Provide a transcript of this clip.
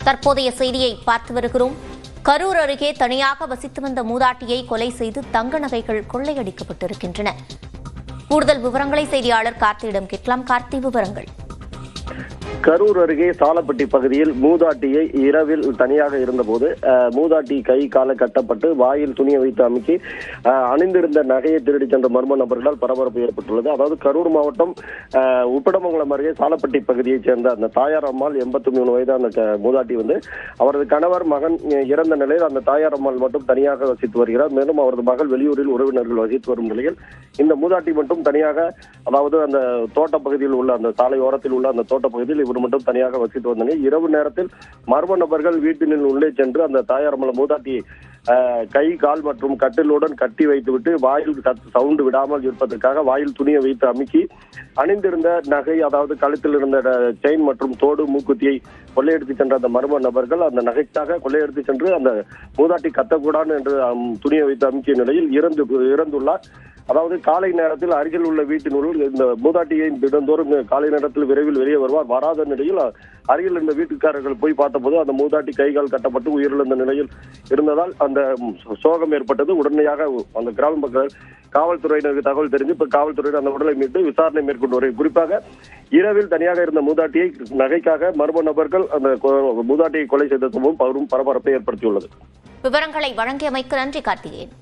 தற்போதைய செய்தியை பார்த்து வருகிறோம். கரூர் அருகே தனியாக வசித்து வந்த மூதாட்டியை கொலை செய்து தங்க நகைகள் கொள்ளையடிக்கப்பட்டிருக்கின்றன. கூடுதல் விவரங்களை செய்தியாளர் கார்த்தியிடம் கேட்கலாம். கார்த்தி, விவரங்கள். கரூர் அருகே சாலப்பட்டி பகுதியில் மூதாட்டியை இரவில் தனியாக இருந்தபோது மூதாட்டி கை காலை கட்டப்பட்டு வாயில் துணியை வைத்து அமுக்கி அணிந்திருந்த நகையை திருடி சென்ற மர்ம நபர்களால் பரபரப்பு ஏற்பட்டுள்ளது. அதாவது கரூர் மாவட்டம் உப்படமங்கலம் அருகே சாலப்பட்டி பகுதியைச் சேர்ந்த அந்த தாயார் அம்மாள் 83 வயது அந்த மூதாட்டி அவரது கணவர் மகன் இறந்த நிலையில் அந்த தாயார் அம்மாள் மட்டும் தனியாக வசித்து வருகிறார். மேலும் அவரது மகள் வெளியூரில் உறவினர்கள் வசித்து வரும் நிலையில் இந்த மூதாட்டி மட்டும் தனியாக, அதாவது அந்த தோட்ட பகுதியில் உள்ள அந்த சாலையோரத்தில் உள்ள அந்த தோட்ட பகுதியில் இவர் மட்டும் தனியாக வசித்து வந்தனர். இரவு நேரத்தில் மர்ம நபர்கள் வீட்டினில் உள்ளே சென்று அந்த தாயார் மூதாட்டியை கை கால் மற்றும் கட்டிலுடன் கட்டி வைத்துவிட்டு வாயில் சவுண்டு விடாமல் இருப்பதற்காக வாயில் துணியை வைத்து அமுக்கி அணிந்திருந்த நகை, அதாவது கழுத்தில் இருந்த செயின் மற்றும் தோடு மூக்குத்தியை கொள்ளையெடுத்து சென்ற அந்த மர்ம நபர்கள் அந்த நகைக்காக கொள்ளையெடுத்து சென்று அந்த மூதாட்டி கத்தக்கூடாது என்று துணியை வைத்து அமுக்கிய நிலையில் இறந்துள்ளார். அதாவது காலை நேரத்தில் அருகில் உள்ள வீட்டினுள் இந்த மூதாட்டியை தினந்தோறும் காலை நேரத்தில் விரைவில் வெளியே வருவார். வராத நிலையில் அருகில் இருந்த வீட்டுக்காரர்கள் போய் பார்த்தபோது அந்த மூதாட்டி கைகால் கட்டப்பட்டு உயிரிழந்த நிலையில் இருந்ததால் அந்த சோகம் ஏற்பட்டது. உடனடியாக அந்த கிராம மக்கள் காவல்துறையினருக்கு தகவல் தெரிஞ்சு இப்ப காவல்துறையினர் அந்த உடலை மீட்டு விசாரணை மேற்கொண்டு வருகிறது. குறிப்பாக இரவில் தனியாக இருந்த மூதாட்டியை நகைக்காக மர்ம நபர்கள் அந்த மூதாட்டியை கொலை செய்த சம்பவம் பரபரப்பை ஏற்படுத்தியுள்ளது. விவரங்களை வழங்கியமைக்கு நன்றி கார்த்திகேயன்.